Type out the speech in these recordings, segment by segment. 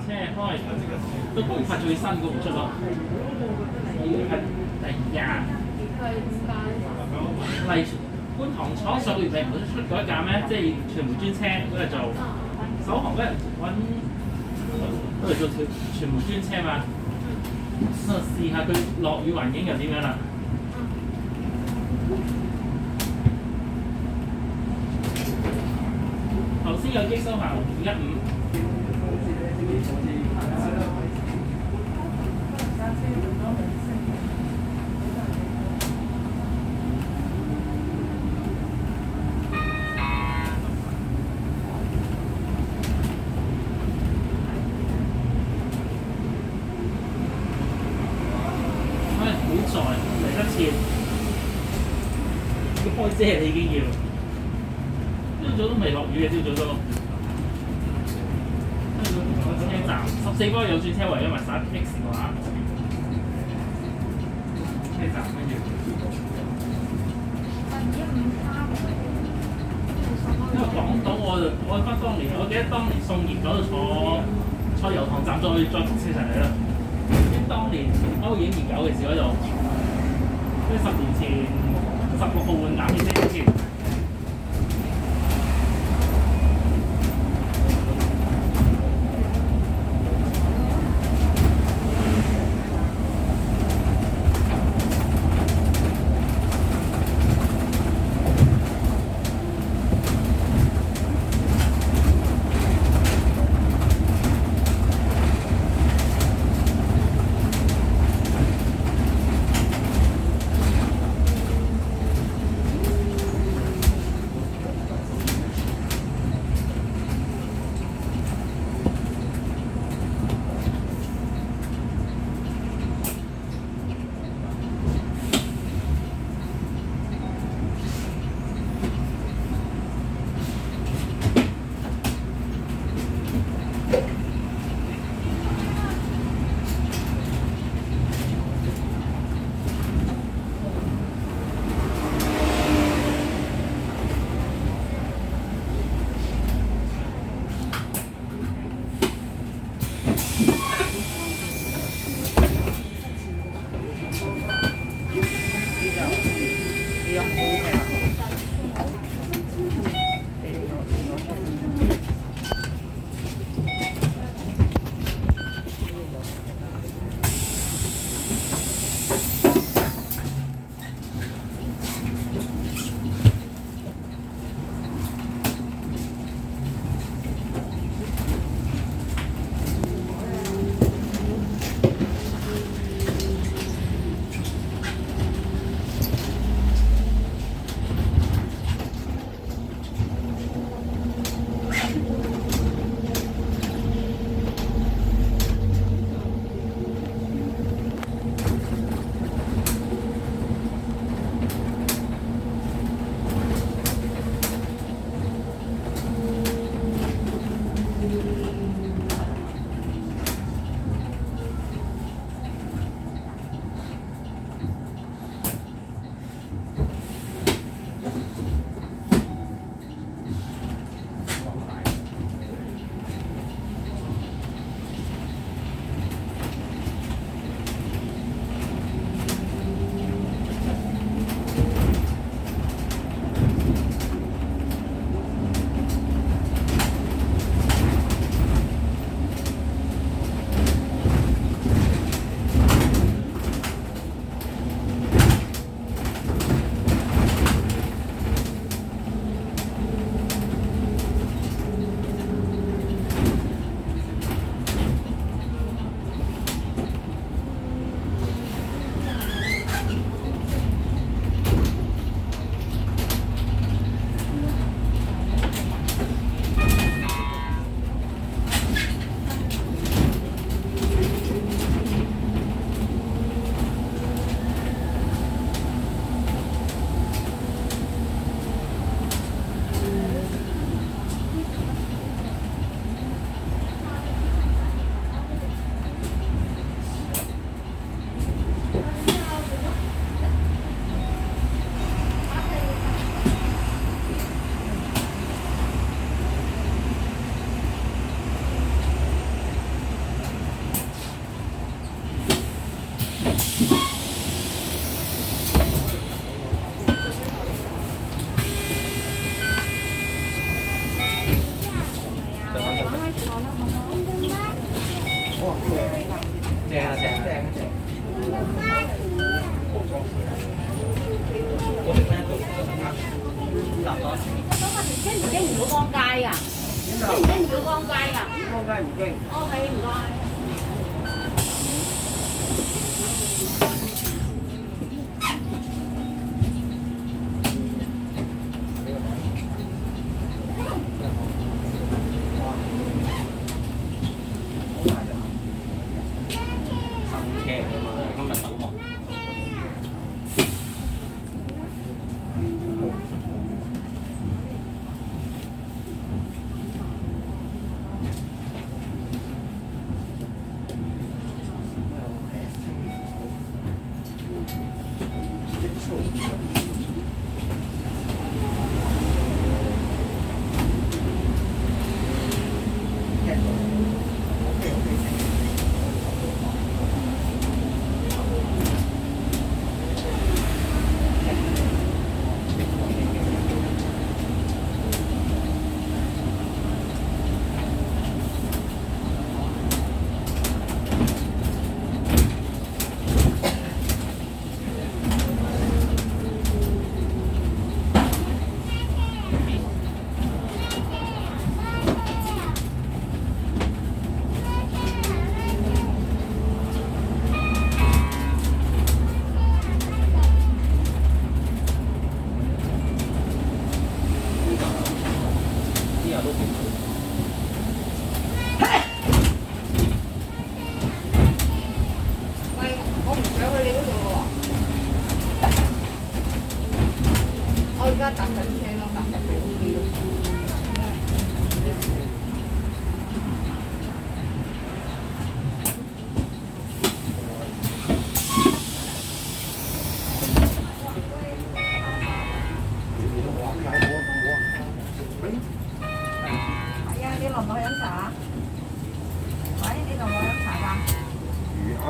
車開都冇拍最新嗰部出咯，係第二例如觀塘廠上個月唔係出嗰一架咩？即係傳媒專車嗰日做首航嗰日揾嗰日做傳媒專車嘛，試下佢落雨環境又點樣啦？頭先有機收行215。好在嚟得切，要開遮你已經要，朝早都未落雨嘅，朝早都。車站14個有轉車位，因為11X 嘅話，車站跟住。因為港島我翻當年，我記得當年送鹽嗰度坐油塘站再撲車上嚟啦。當年歐影研究嘅時嗰度，即係10年前16號換冷氣機之前。正啊正正正。我哋翻到立咗。驚唔驚唔到光街㗎？驚唔驚唔到光街㗎？光街唔驚。哦，係唔該。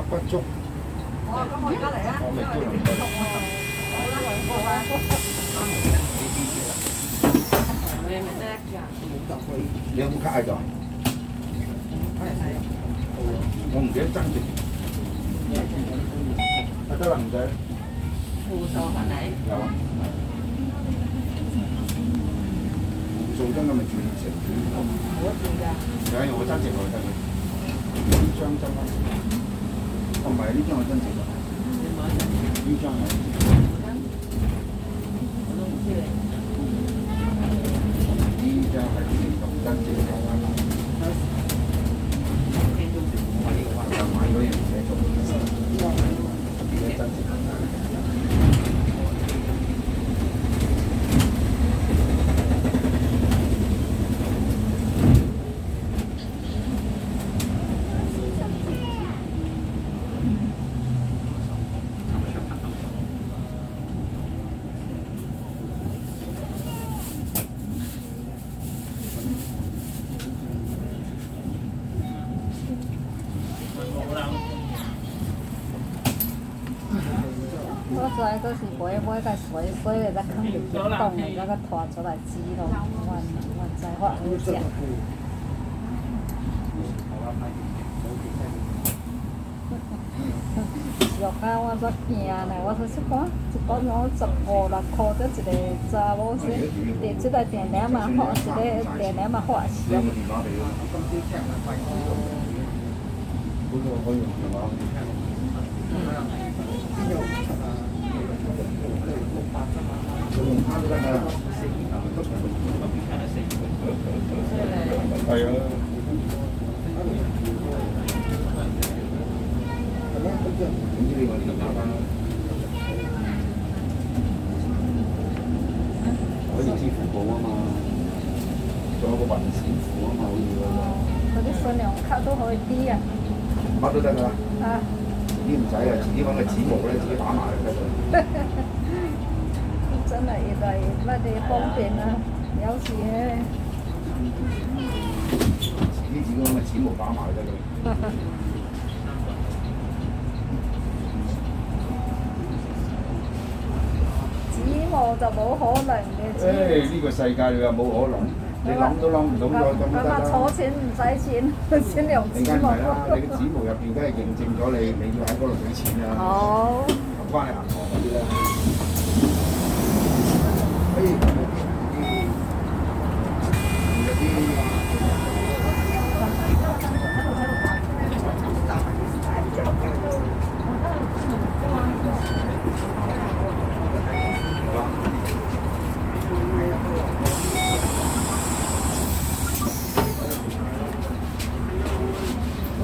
不足。哦，咁我而家嚟啊！我未都能夠。你有冇卡喺度？我唔記得增值。得啦，唔使。護數係咪？有啊。護數真係咪轉成？我轉㗎。有增值我得嘅。呢張真啦。唔係呢張係增值㗎。呢張係。呢張係咁增值㗎。買嗰樣嘢做。呢個增值。我知嗰時買個水嚟，就坑入結凍嚟，嗰個拖出來煮咯，我知我好食。肉啊，我都驚呢，我都是講一個我15、16塊，得一個查某先，電這個電量嘛好，這個電量嘛好少。係啊。總之你話呢個打單，可以支付寶啊嘛，仲有個雲錢付啊嘛，好似嗰個。嗰啲信用卡都可以啲啊。乜都得㗎。啊。啲唔使啊，自己揾個指模咧，自己打埋就得㗎。真係越嚟越乜嘢方便啊！有時咧。自己揾個指模打埋就得㗎。指模就冇可能嘅。誒，呢個世界你話冇可能？你諗都諗唔到咗咁佢話得啦。坐錢唔使錢，先用你紙梗唔係啦，毛。你個指模入邊梗係認證咗你要喺嗰度俾錢啦。好。唔關你銀行嗰啲啦。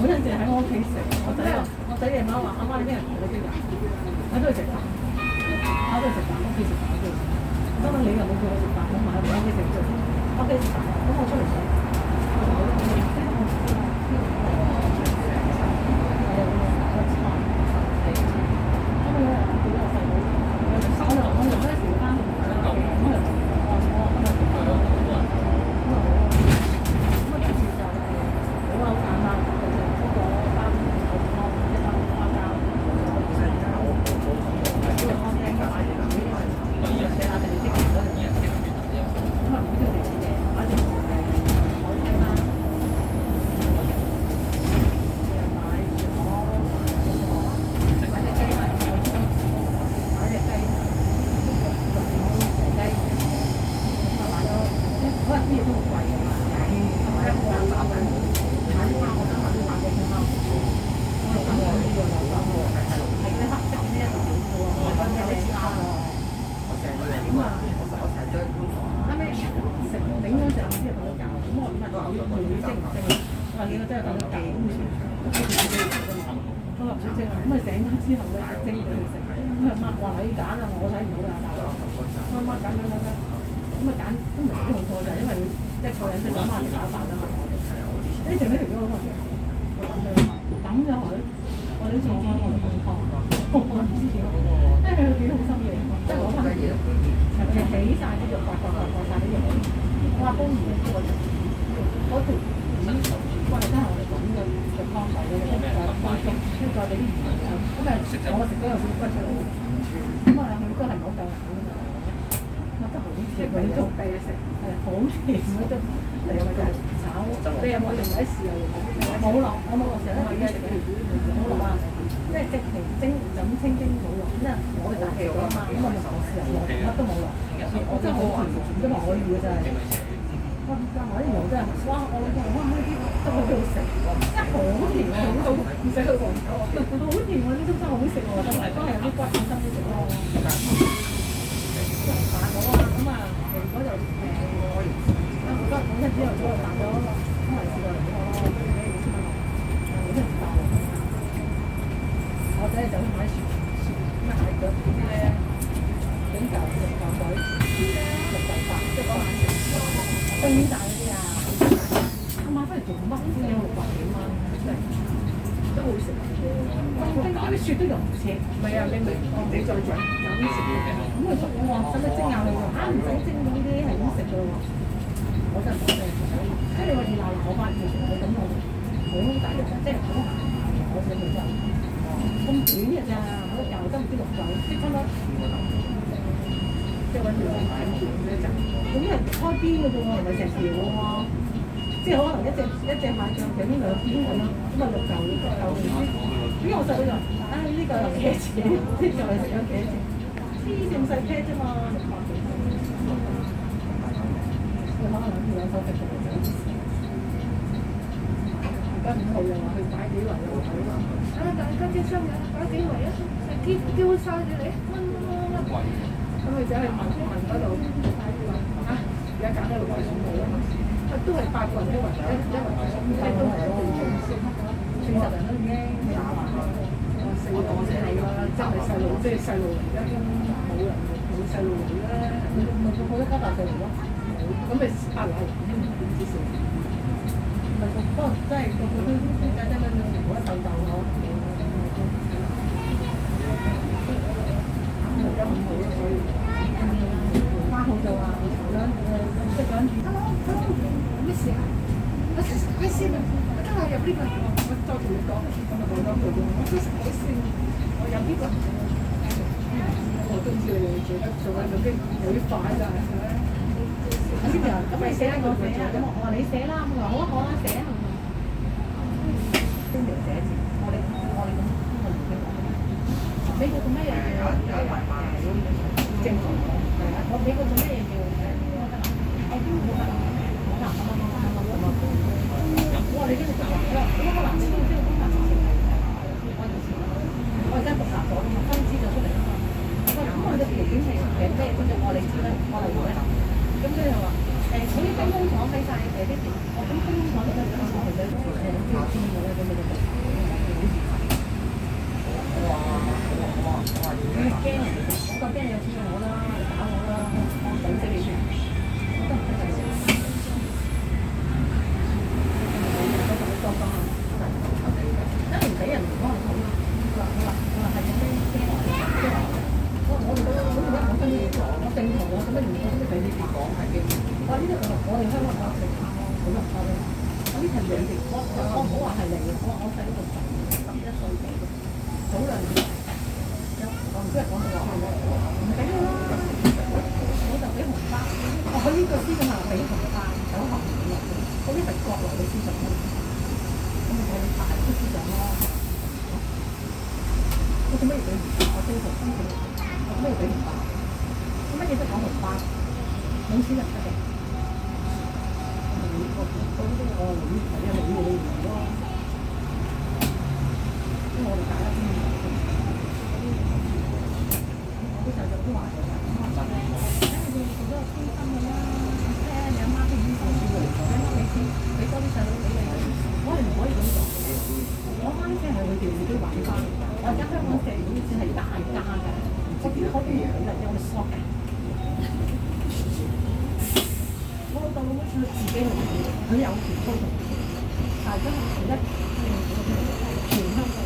嗰陣時喺我屋企食，我仔夜晚話：阿媽你咩人同你邊人？我都去食飯，我都去食飯，屋企食飯都。當你又冇叫我食飯，我買喺屋企食啫。屋企食飯，咁我出嚟食。先就咁你寫我寫啊，咁我話你寫啦，佢話好啊好啊寫啊，邊條寫字？我哋咁我唔傾講。美國做咩嘢叫正常講？我美國做咩嘢叫？我邊個得？我話你邊度讀啊？佢話我南超即係東南前嚟嘅，我而家獨立咗嘛，分支咗出嚟啊嘛。咁我哋條件係咩？咁就我哋知啦，我嚟咩？咁佢就話嗰啲兵工廠喺晒啲地，我咁兵工廠就係我哋嘅標籤嘅咧，咁你就讀。哇！你驚人哋，我就驚你有錢我啦，你打我啦，我整死你算。我都唔得㗎。因為唔俾人唔幫人討啦。我話係驚我哋覺得咁而家我真係我正途我做乜唔俾你哋講係嘅？我呢度我哋香港人食飯咯，好落差咯。我呢係你哋，我唔好話係你，我細嗰度11歲幾嘅，早2年。我唔知係講到話唔俾佢啦，我就俾紅包。佢呢個思想係俾紅包，有含義嘅，嗰啲係國內嘅思想咯。咁咪我哋大陸思想咯。我做咩要俾紅包？我正常生活，我做咩要俾紅包？我乜嘢都講紅包，冇錢就唔得嘅。我呢啲係因為你唔咯，因為我哋大家先。我啲細路都話咗，我話你做咗個偏心㗎啦，你阿媽都唔放錢嚟，你媽俾多啲細佬俾你，我係唔可以咁講。我媽啲錢係佢哋自己揾翻，我而家香港社會啲錢係大家嘅，我點可以養人有我哋索嘅？我老豆老母錢佢自己去揾，佢有權操縱，但係真係而家全香港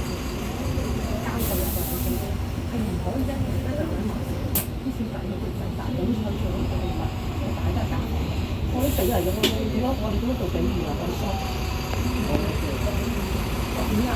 交稅啊或者點樣，係唔可以一年一就揾埋啲錢仔去掙扎，好似去做嗰個動物，我大家搞，我都死嚟咗，我哋點樣做比喻啊？我哋索，點啊？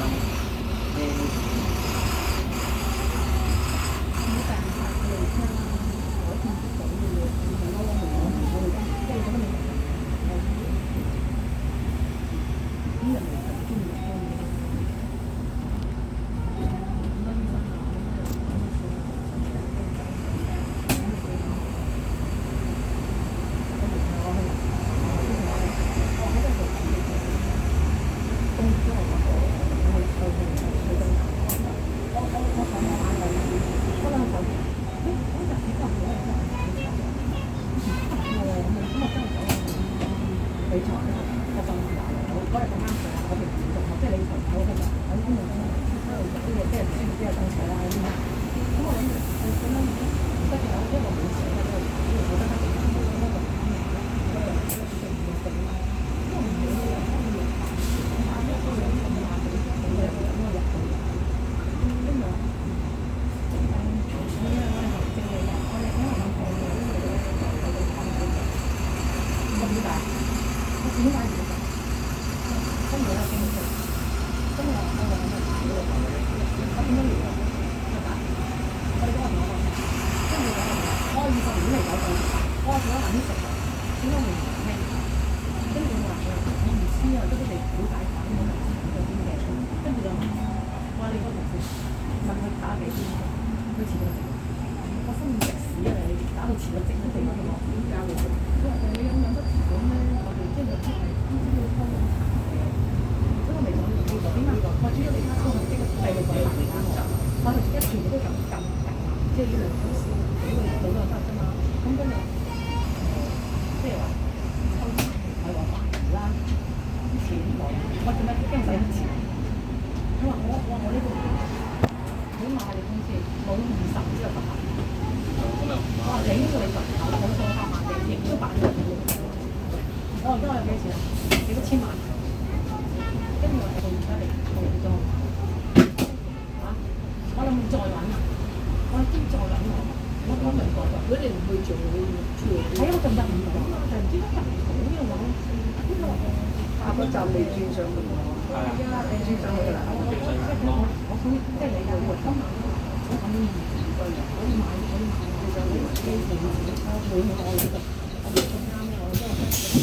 我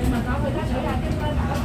你問下佢睇下，經唔經打